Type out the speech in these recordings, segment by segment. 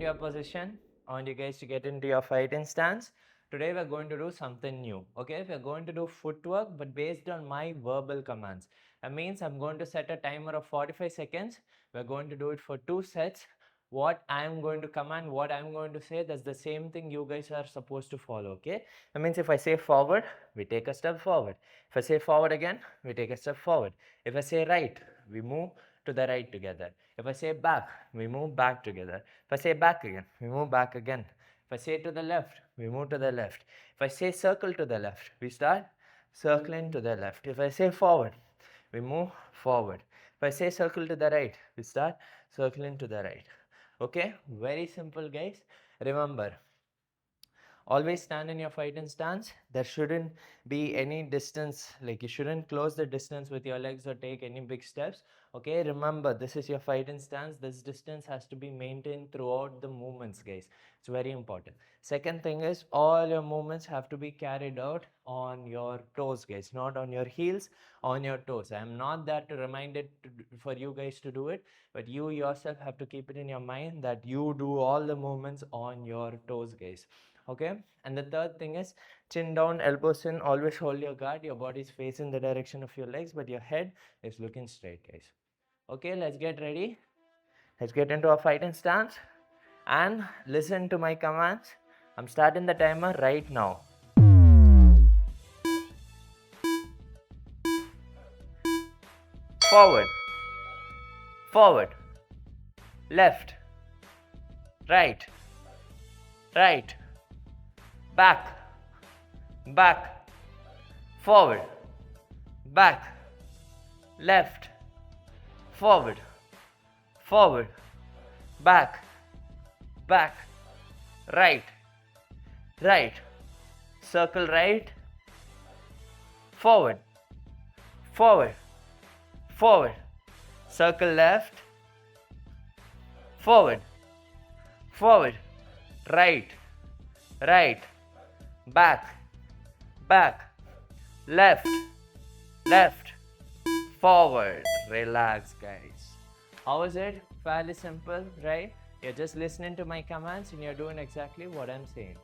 into your position. I want you guys to get into your fighting stance. Today we're going to do something new. Okay, we're going to do footwork, but based on my verbal commands. That means I'm going to set a timer of 45 seconds. We're going to do it for 2 sets. What I'm going to command, what I'm going to say, that's the same thing you guys are supposed to follow. Okay, that means if I say forward, we take a step forward. If I say forward again, we take a step forward. If I say right, we move to the right together. If I say back, we move back together. If I say back again, we move back again. If I say to the left, we move to the left. If I say circle to the left, we start circling to the left. If I say forward, we move forward. If I say circle to the right, we start circling to the right. Okay, very simple, guys. Remember, always stand in your fighting stance. There shouldn't be any distance, like you shouldn't close the distance with your legs or take any big steps. Okay, remember, this is your fighting stance. This distance has to be maintained throughout the movements, guys. It's very important. Second thing is, all your movements have to be carried out on your toes, guys, not on your heels, on your toes. I am not there to remind it for you guys to do it, but you yourself have to keep it in your mind that you do all the movements on your toes, guys. Okay, and the third thing is chin down, elbows in. Always hold your guard. Your body is facing the direction of your legs, but your head is looking straight, guys. Okay, let's get ready. Let's get into a fighting stance and listen to my commands. I'm starting the timer right now. Forward, forward, left, right, right, back, back, forward, back, left, forward, forward, back, back, right, right, circle right, forward, forward, forward, circle left, forward, forward, right, right, back, back, left, left, forward. Relax, guys. How is it? Fairly simple, right? You're just listening to my commands and you're doing exactly what I'm saying.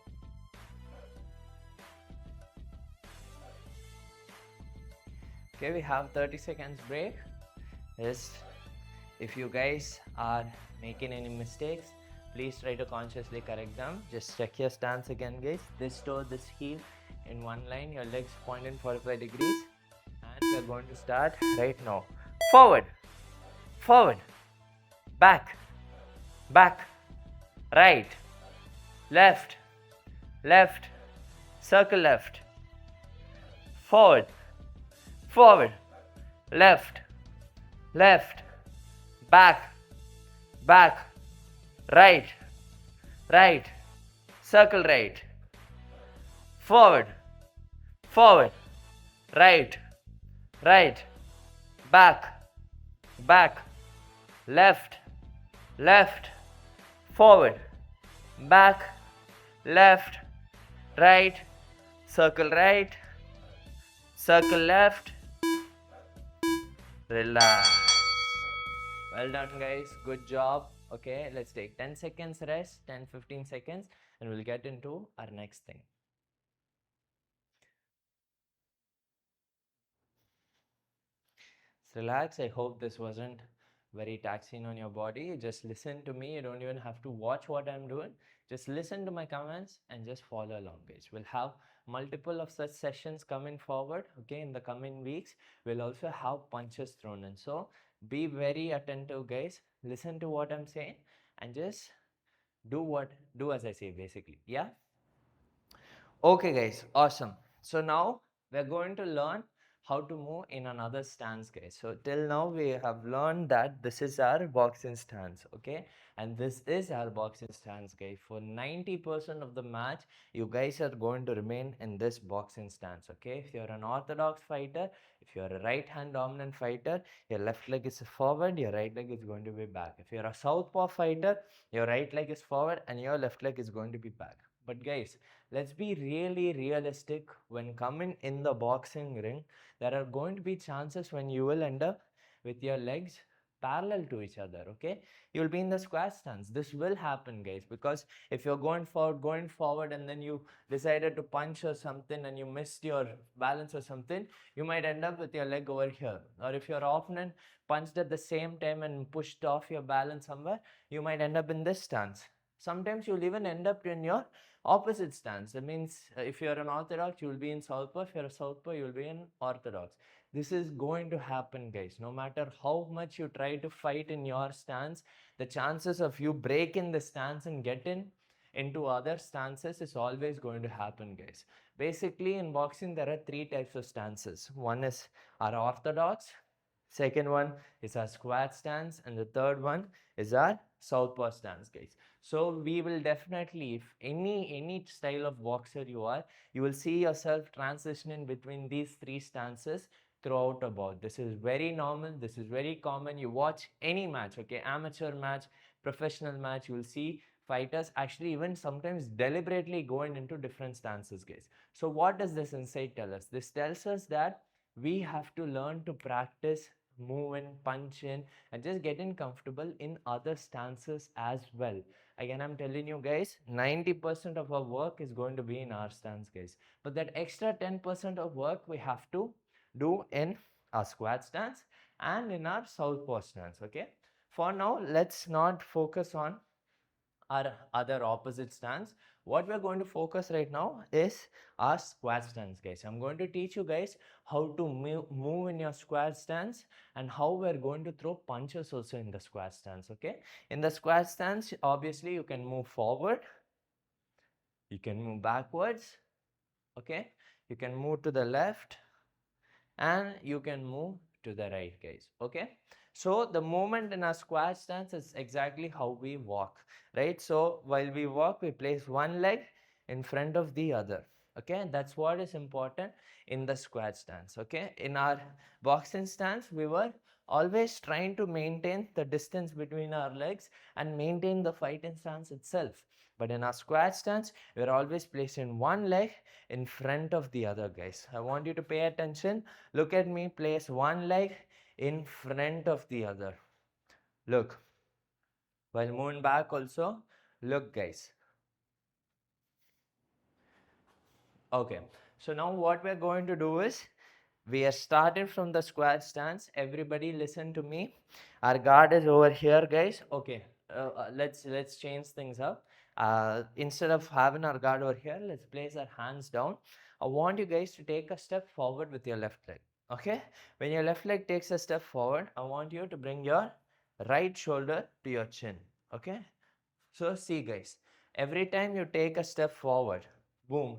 Okay, we have 30 seconds break. Just if you guys are making any mistakes, please try to consciously correct them. Just check your stance again, guys. This toe, this heel in one line, your legs point in 45 degrees. And we're going to start right now. Forward, forward, back, back, right, left, left, circle left, forward, forward, left, left, back, back, right, right, circle right, forward, forward, right, right, back, back, left, left, forward, back, left, right, circle right, circle left. Relax. Well done, guys. Good job. Okay, let's take 10 seconds rest, 10-15 seconds, and we'll get into our next thing. Relax. I hope this wasn't very taxing on your body. Just listen to me. You don't even have to watch what I'm doing. Just listen to my comments and just follow along, guys. We'll have multiple of such sessions coming forward. Okay, in the coming weeks, we'll also have punches thrown in. So be very attentive, guys. Listen to what I'm saying and just do as I say, basically. Yeah. Okay, guys, awesome. So now we're going to learn how to move in another stance, guys. So till now we have learned that this is our boxing stance, okay? And this is our boxing stance, guys. For 90% of the match, you guys are going to remain in this boxing stance, okay? If you're an orthodox fighter, if you're a right hand dominant fighter, your left leg is forward, your right leg is going to be back. If you're a southpaw fighter, your right leg is forward and your left leg is going to be back. But guys, let's be really realistic. When coming in the boxing ring, there are going to be chances when you will end up with your legs parallel to each other. Okay, you'll be in the squat stance. This will happen, guys, because if you're going forward and then you decided to punch or something and you missed your balance or something, you might end up with your leg over here. Or if you're often punched at the same time and pushed off your balance somewhere, you might end up in this stance. Sometimes you'll even end up in your opposite stance. That means if you're an orthodox, you'll be in southpaw. If you're a southpaw, you'll be in orthodox. This is going to happen, guys. No matter how much you try to fight in your stance, the chances of you breaking the stance and getting into other stances is always going to happen, guys. Basically, in boxing, there are three types of stances. One is our orthodox, second one is our squat stance, and the third one is our southpaw stance, guys. So we will definitely, if any style of boxer you are, you will see yourself transitioning between these three stances throughout a bout. This is very normal, this is very common. You watch any match, okay, amateur match, professional match, you will see fighters actually even sometimes deliberately going into different stances, guys. So what does this insight tell us? This tells us that we have to learn to practice move in, punch in, and just getting comfortable in other stances as well. Again, I'm telling you guys, 90% of our work is going to be in our stance, guys. But that extra 10% of work we have to do in our squat stance and in our southpaw stance, okay? For now, let's not focus on our other opposite stance. What we're going to focus right now is our squat stance, guys. I'm going to teach you guys how to move in your squat stance and how we're going to throw punches also in the squat stance, okay? In the squat stance, obviously you can move forward, you can move backwards, okay? You can move to the left and you can move to the right, guys, okay? So the movement in our squat stance is exactly how we walk, right? So while we walk, we place one leg in front of the other, okay? That's what is important in the squat stance, okay? In our boxing stance, we were always trying to maintain the distance between our legs and maintain the fighting stance itself. But in our squat stance, we're always placing one leg in front of the other, guys. I want you to pay attention. Look at me, place one leg in front of the other. Look. While moving back also, look, guys. Okay, so now what we're going to do is, we are started from the squat stance. Everybody listen to me. Our guard is over here, guys. Okay, let's change things up. Instead of having our guard over here, let's place our hands down. I want you guys to take a step forward with your left leg. Okay, when your left leg takes a step forward, I want you to bring your right shoulder to your chin. Okay, so see, guys, every time you take a step forward, boom,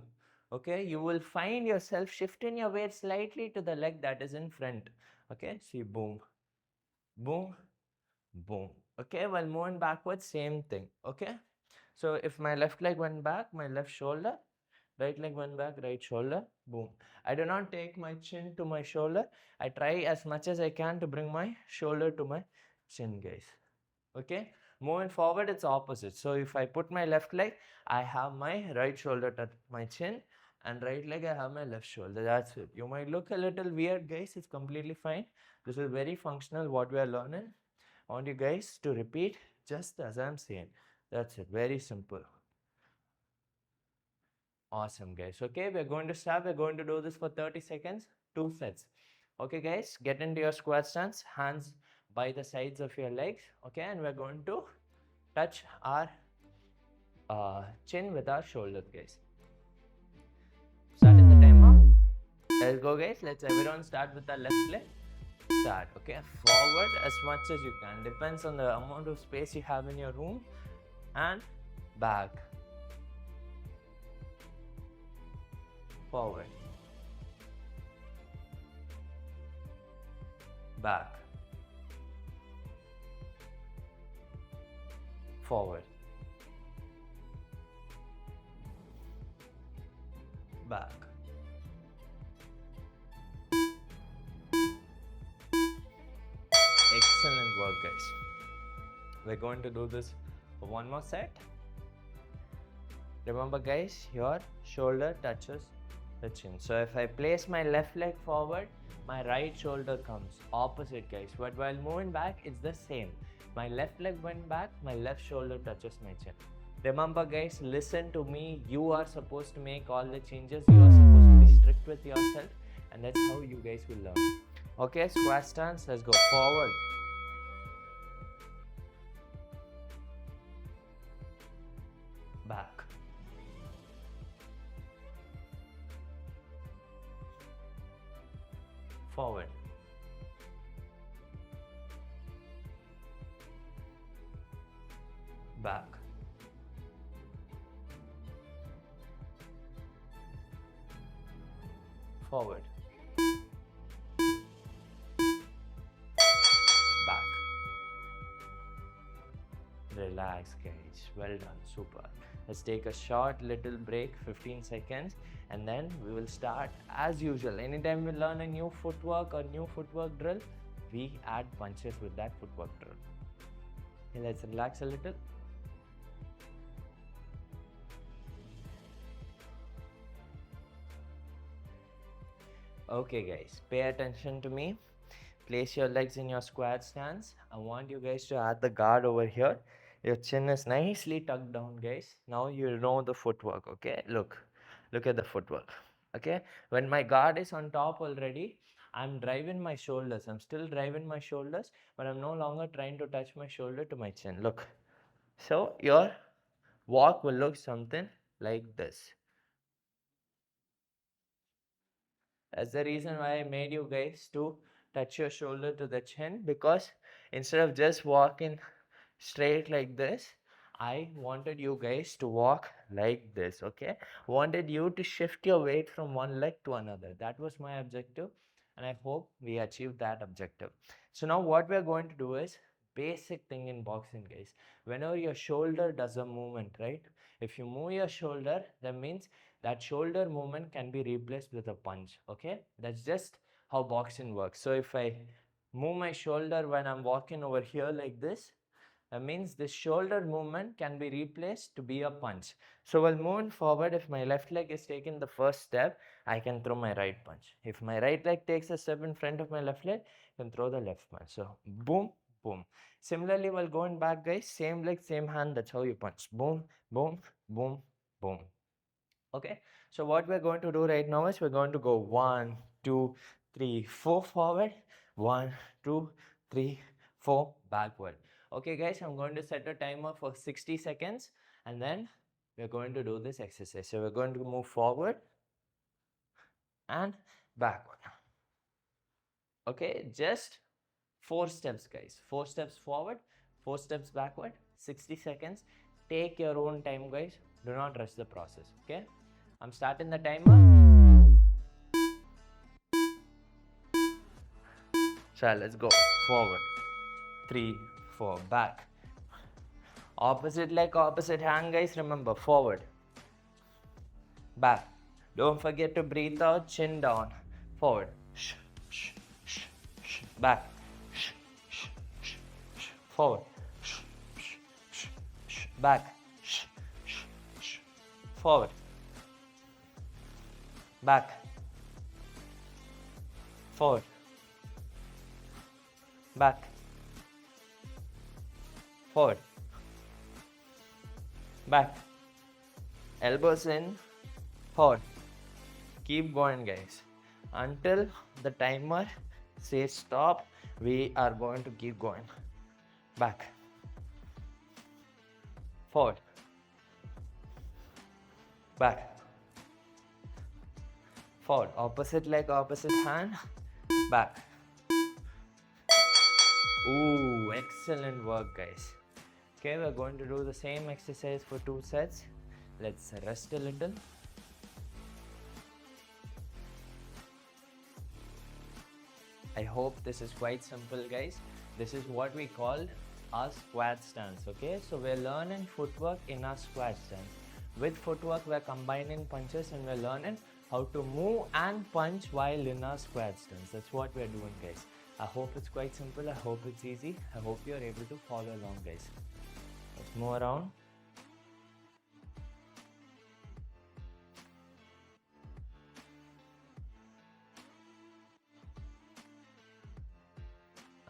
okay, you will find yourself shifting your weight slightly to the leg that is in front. Okay, see, boom, boom, boom. Okay, while moving backwards, same thing. Okay, so if my left leg went back, my left shoulder, right leg went back, right shoulder, boom. I do not take my chin to my shoulder. I try as much as I can to bring my shoulder to my chin, guys. Okay, moving forward, it's opposite. So if I put my left leg, I have my right shoulder touch my chin, and right leg I have my left shoulder. That's it. You might look a little weird, guys. It's completely fine. This is very functional what we are learning. I want you guys to repeat just as I'm saying. That's it. Very simple. Awesome, guys. Okay, we're going to start. We're going to do this for 30 seconds, 2 sets. Okay, guys, get into your squat stance, hands by the sides of your legs. Okay, and we're going to touch our chin with our shoulders, guys. Starting the timer. Let's go, guys. Let's everyone start with the left leg. Start. Okay, forward as much as you can. Depends on the amount of space you have in your room. And back. Forward. Back. Forward. Back. Excellent work, guys. We're going to do this for one more set. Remember, guys, your shoulder touches the chin. So if I place my left leg forward, my right shoulder comes opposite, guys. But while moving back, it's the same. My left leg went back, my left shoulder touches my chin. Remember, guys, listen to me. You are supposed to make all the changes. You are supposed to be strict with yourself, and that's how you guys will learn. Okay, squat stance. Let's go forward, back, forward, back, forward, back. Relax, guys. Well done. Super. Let's take a short little break, 15 seconds, and then we will start as usual. Anytime we learn a new footwork or new footwork drill, we add punches with that footwork drill. Okay, let's relax a little. Okay, guys, pay attention to me. Place your legs in your squat stance. I want you guys to add the guard over here. Your chin is nicely tucked down, guys. Now you know the footwork, okay? Look at the footwork, okay? When my guard is on top already, I'm driving my shoulders. I'm still driving my shoulders, but I'm no longer trying to touch my shoulder to my chin. Look. So your walk will look something like this. That's the reason why I made you guys to touch your shoulder to the chin, because instead of just walking straight like this, I wanted you guys to walk like this, okay? Wanted you to shift your weight from one leg to another. That was my objective, and I hope we achieved that objective. So now what we're going to do is basic thing in boxing, guys. Whenever your shoulder does a movement, right? If you move your shoulder, that means that shoulder movement can be replaced with a punch, okay? That's just how boxing works. So if I move my shoulder when I'm walking over here like this, that means this shoulder movement can be replaced to be a punch. So while moving forward, if my left leg is taking the first step, I can throw my right punch. If my right leg takes a step in front of my left leg, I can throw the left punch. So boom, boom. Similarly, while going back, guys, same leg, same hand, that's how you punch. Boom, boom, boom, boom. Okay, so what we're going to do right now is we're going to go 1, 2, 3, 4 forward, 1, 2, 3, 4 backward. Okay, guys, I'm going to set a timer for 60 seconds, and then we're going to do this exercise. So we're going to move forward and backward. Okay, just 4 steps, guys. 4 steps forward, 4 steps backward, 60 seconds. Take your own time, guys. Do not rush the process, okay? I'm starting the timer. So let's go. Forward. 3, 4. Back. Opposite leg, opposite hand, guys. Remember, forward. Back. Don't forget to breathe out, chin down. Forward. Back. Forward. Back. Forward. Back. Forward. Back. Forward. Back. Elbows in. Forward. Keep going, guys. Until the timer says stop, we are going to keep going. Back. Forward. Back. Forward. Opposite leg, opposite hand. Back. Ooh, excellent work, guys. Okay, we're going to do the same exercise for 2 sets. Let's rest a little. I hope this is quite simple, guys. This is what we call our squat stance, okay? So we're learning footwork in our squat stance. With footwork, we're combining punches and we're learning how to move and punch while in our squat stance. That's what we're doing, guys. I hope it's quite simple. I hope it's easy. I hope you're able to follow along, guys. Let's move around.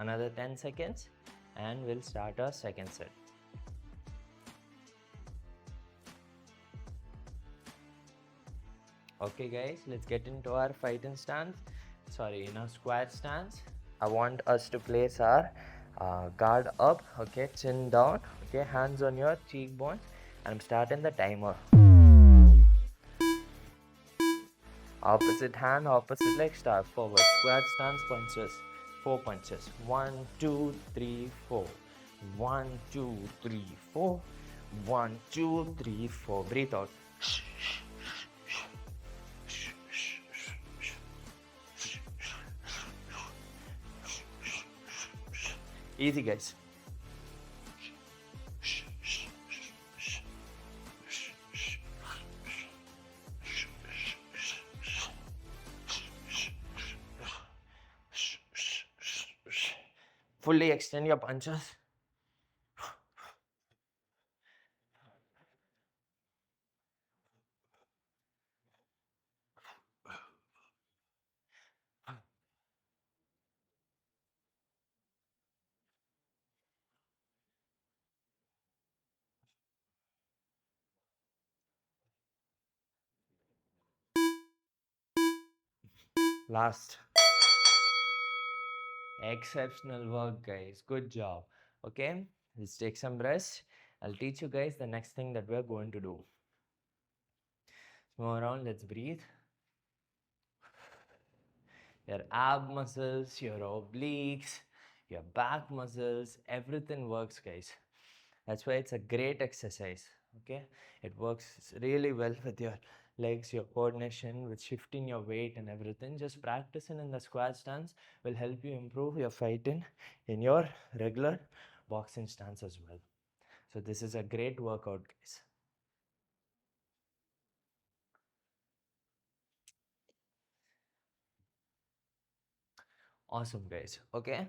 Another 10 seconds and we'll start our second set. Okay guys, let's get into our fighting stance. Sorry, in our squat stance. I want us to place our guard up, okay, chin down, okay, hands on your cheekbones, and I'm starting the timer. Opposite hand, opposite leg, start forward. Squat stance punches. 4 punches. 1, 2, 3, 4. 1, 2, 3, 4. 1, 2, 3, 4. Breathe out. Easy, guys. Fully extend your punches. Last. Exceptional work, guys. Good job. Okay, let's take some rest. I'll teach you guys the next thing that we're going to do. Move around, let's breathe. Your ab muscles, your obliques, your back muscles, everything works, guys. That's why it's a great exercise. Okay, it works really well with your legs, your coordination, with shifting your weight and everything. Just practicing in the squat stance will help you improve your fighting in your regular boxing stance as well. So this is a great workout, guys. Awesome, guys. Okay,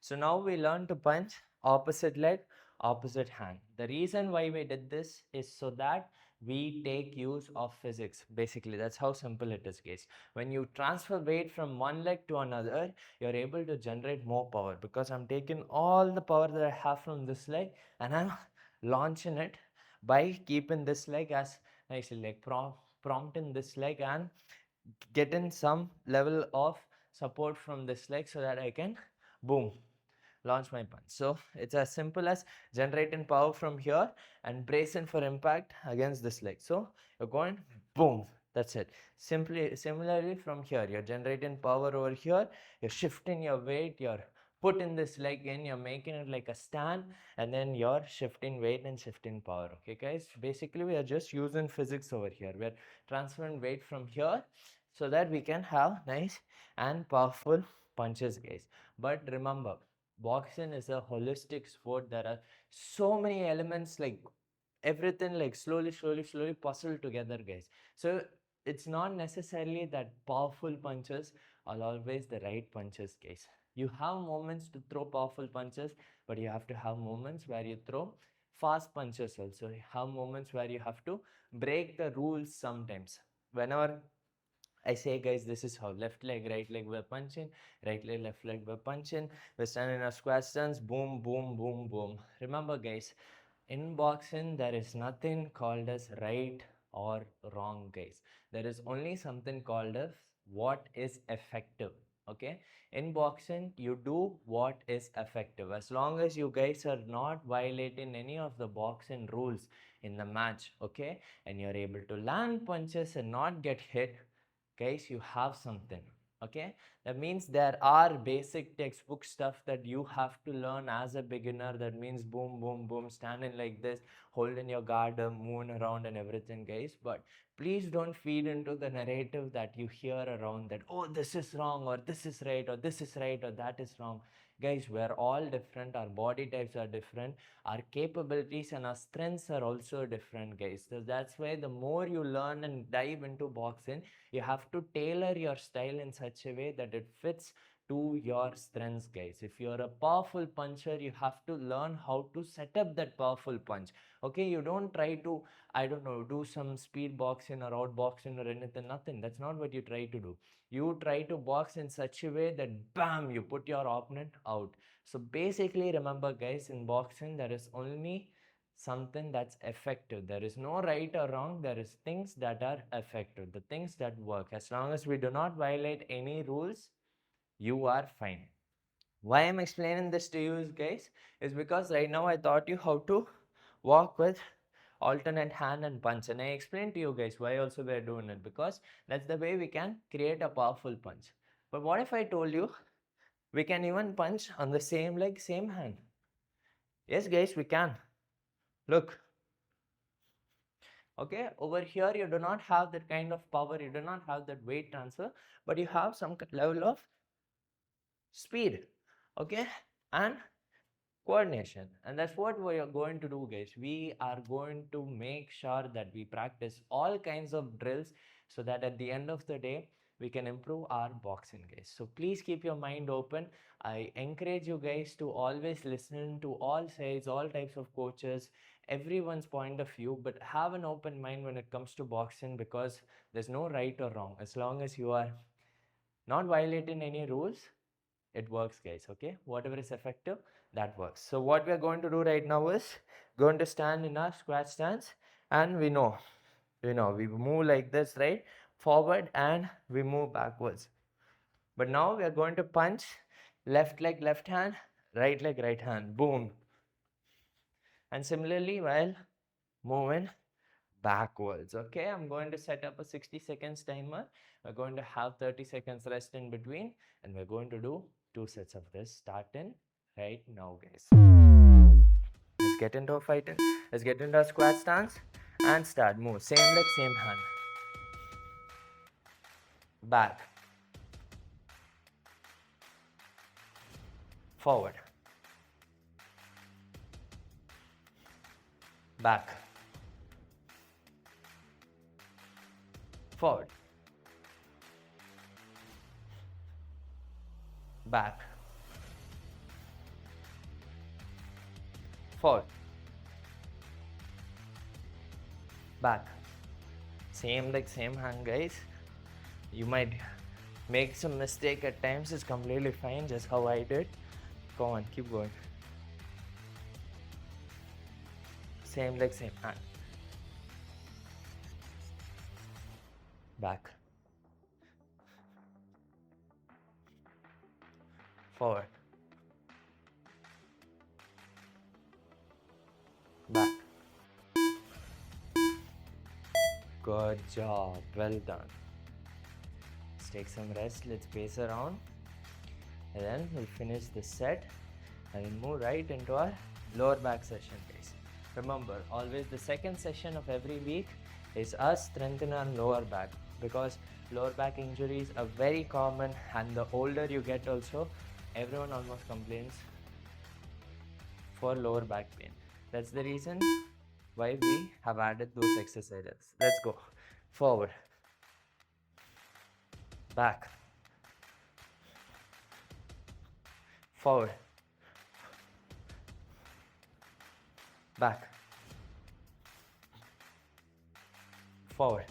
so now we learn to punch opposite leg, opposite hand. The reason why we did this is so that we take use of physics. Basically, that's how simple it is, guys. When you transfer weight from one leg to another, you're able to generate more power, because I'm taking all the power that I have from this leg and I'm launching it by keeping this leg as nicely like prompting this leg and getting some level of support from this leg so that I can boom launch my punch. So it's as simple as generating power from here and bracing for impact against this leg. So you're going boom, that's it. Simply similarly from here, you're generating power over here, you're shifting your weight, you're putting this leg in, you're making it like a stand, and then you're shifting weight and shifting power. Okay guys, basically we are just using physics over here. We're transferring weight from here so that we can have nice and powerful punches, guys. But remember, boxing is a holistic sport. There are so many elements, like everything like slowly puzzled together, guys. So it's not necessarily that powerful punches are always the right punches, guys. You have moments to throw powerful punches, but you have to have moments where you throw fast punches also. You have moments where you have to break the rules sometimes. Whenever I say, guys, this is how left leg, right leg, we're punching, right leg, left leg, we're punching, we're standing in our squat stance, boom, boom, boom, boom. Remember, guys, in boxing, there is nothing called as right or wrong, guys. There is only something called as what is effective. Okay, in boxing, you do what is effective. As long as you guys are not violating any of the boxing rules in the match, okay, and you're able to land punches and not get hit, guys, you have something. Okay, that means there are basic textbook stuff that you have to learn as a beginner. That means boom boom boom, standing like this, holding your guard, moving around and everything, guys. But please don't feed into the narrative that you hear around, that oh, this is wrong, or this is right, or this is right, or that is wrong. Guys, we're all different, our body types are different, our capabilities and our strengths are also different, guys. So that's why the more you learn and dive into boxing, you have to tailor your style in such a way that it fits to your strengths, guys. If you're a powerful puncher, you have to learn how to set up that powerful punch. Okay, you don't try to, I don't know, do some speed boxing or out boxing or anything, nothing. That's not what you try to do. You try to box in such a way that bam, you put your opponent out. So basically, remember, guys, in boxing, there is only something that's effective. There is no right or wrong. There is things that are effective, the things that work. As long as we do not violate any rules, you are fine. Why I'm explaining this to you, guys, is because right now I taught you how to walk with alternate hand and punch, and I explained to you guys why also we're doing it, because that's the way we can create a powerful punch. But what if I told you we can even punch on the same leg, same hand? Yes, guys, we can. Look. Okay, over here you do not have that kind of power, you do not have that weight transfer, but you have some level of speed, okay, and coordination. And that's what we are going to do, guys. We are going to make sure that we practice all kinds of drills so that at the end of the day we can improve our boxing, guys. So please keep your mind open. I encourage you guys to always listen to all sides, all types of coaches, everyone's point of view, but have an open mind when it comes to boxing, because there's no right or wrong. As long as you are not violating any rules, it works, guys. Okay, whatever is effective, that works. So what we are going to do right now is going to stand in our squat stance, and we move like this, right, forward, and we move backwards. But now we are going to punch left leg left hand, right leg right hand, boom. And similarly while moving backwards. Okay, I'm going to set up a 60 seconds timer. We're going to have 30 seconds rest in between, and we're going to do 2 sets of this starting right now, guys. Let's get into a fight. Let's get into a squat stance and start. Move same leg, same hand, back, forward, back, forward, back, forward, back. Same leg, same hand, guys. You might make some mistake at times. It's completely fine, just how I did. Go on, keep going. Same leg, same hand. Back, forward, back. Good job, well done. Let's take some rest. Let's pace around, and then we'll finish this set and we'll move right into our lower back session, guys. Remember, always the second session of every week is us strengthening our lower back, because lower back injuries are very common, and the older you get also, everyone almost complains for lower back pain. That's the reason why we have added those exercises. Let's go. Forward, back, forward, back, forward,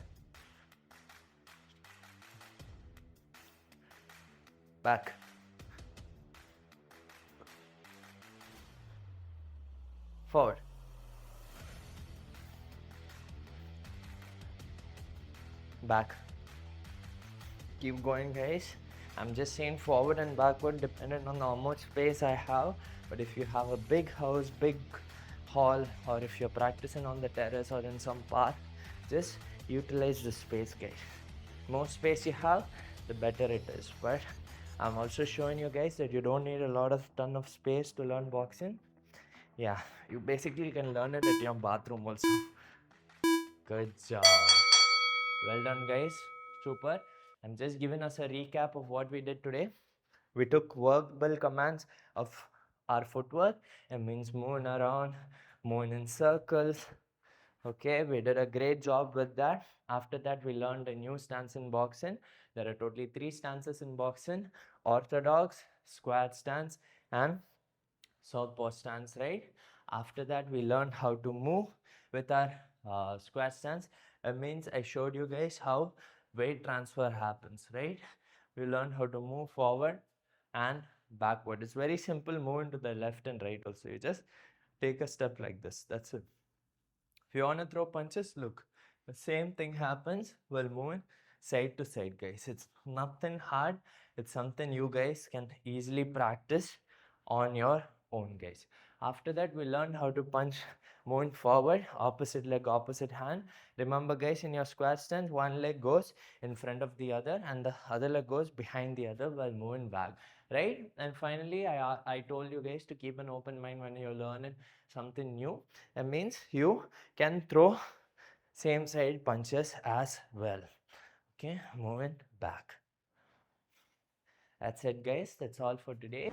back, forward, back. Keep going, guys. I'm just saying forward and backward depending on how much space I have. But if you have a big house, big hall, or if you're practicing on the terrace or in some park, just utilize the space, guys. More space you have, the better it is. But I'm also showing you guys that you don't need a ton of space to learn boxing. Yeah, you basically can learn it at your bathroom also. Good job. Well done, guys. Super. I'm just giving us a recap of what we did today. We took verbal commands of our footwork. It means moving around, moving in circles. Okay, we did a great job with that. After that, we learned a new stance in boxing. There are totally 3 stances in boxing. orthodox, squat stance, and southpaw stance, right? After that, we learned how to move with our squat stance. It means I showed you guys how weight transfer happens, right? We learned how to move forward and backward. It's very simple, moving to the left and right also. You just take a step like this. That's it. If you want to throw punches, look, the same thing happens while moving side to side, guys. It's nothing hard. It's something you guys can easily practice on your own, guys. After that, we learned how to punch moving forward, opposite leg, opposite hand. Remember, guys, in your squat stance, one leg goes in front of the other and the other leg goes behind the other while moving back, right? And finally, I told you guys to keep an open mind when you're learning something new. That means you can throw same side punches as well. Okay, moving back. That's it, guys. That's all for today.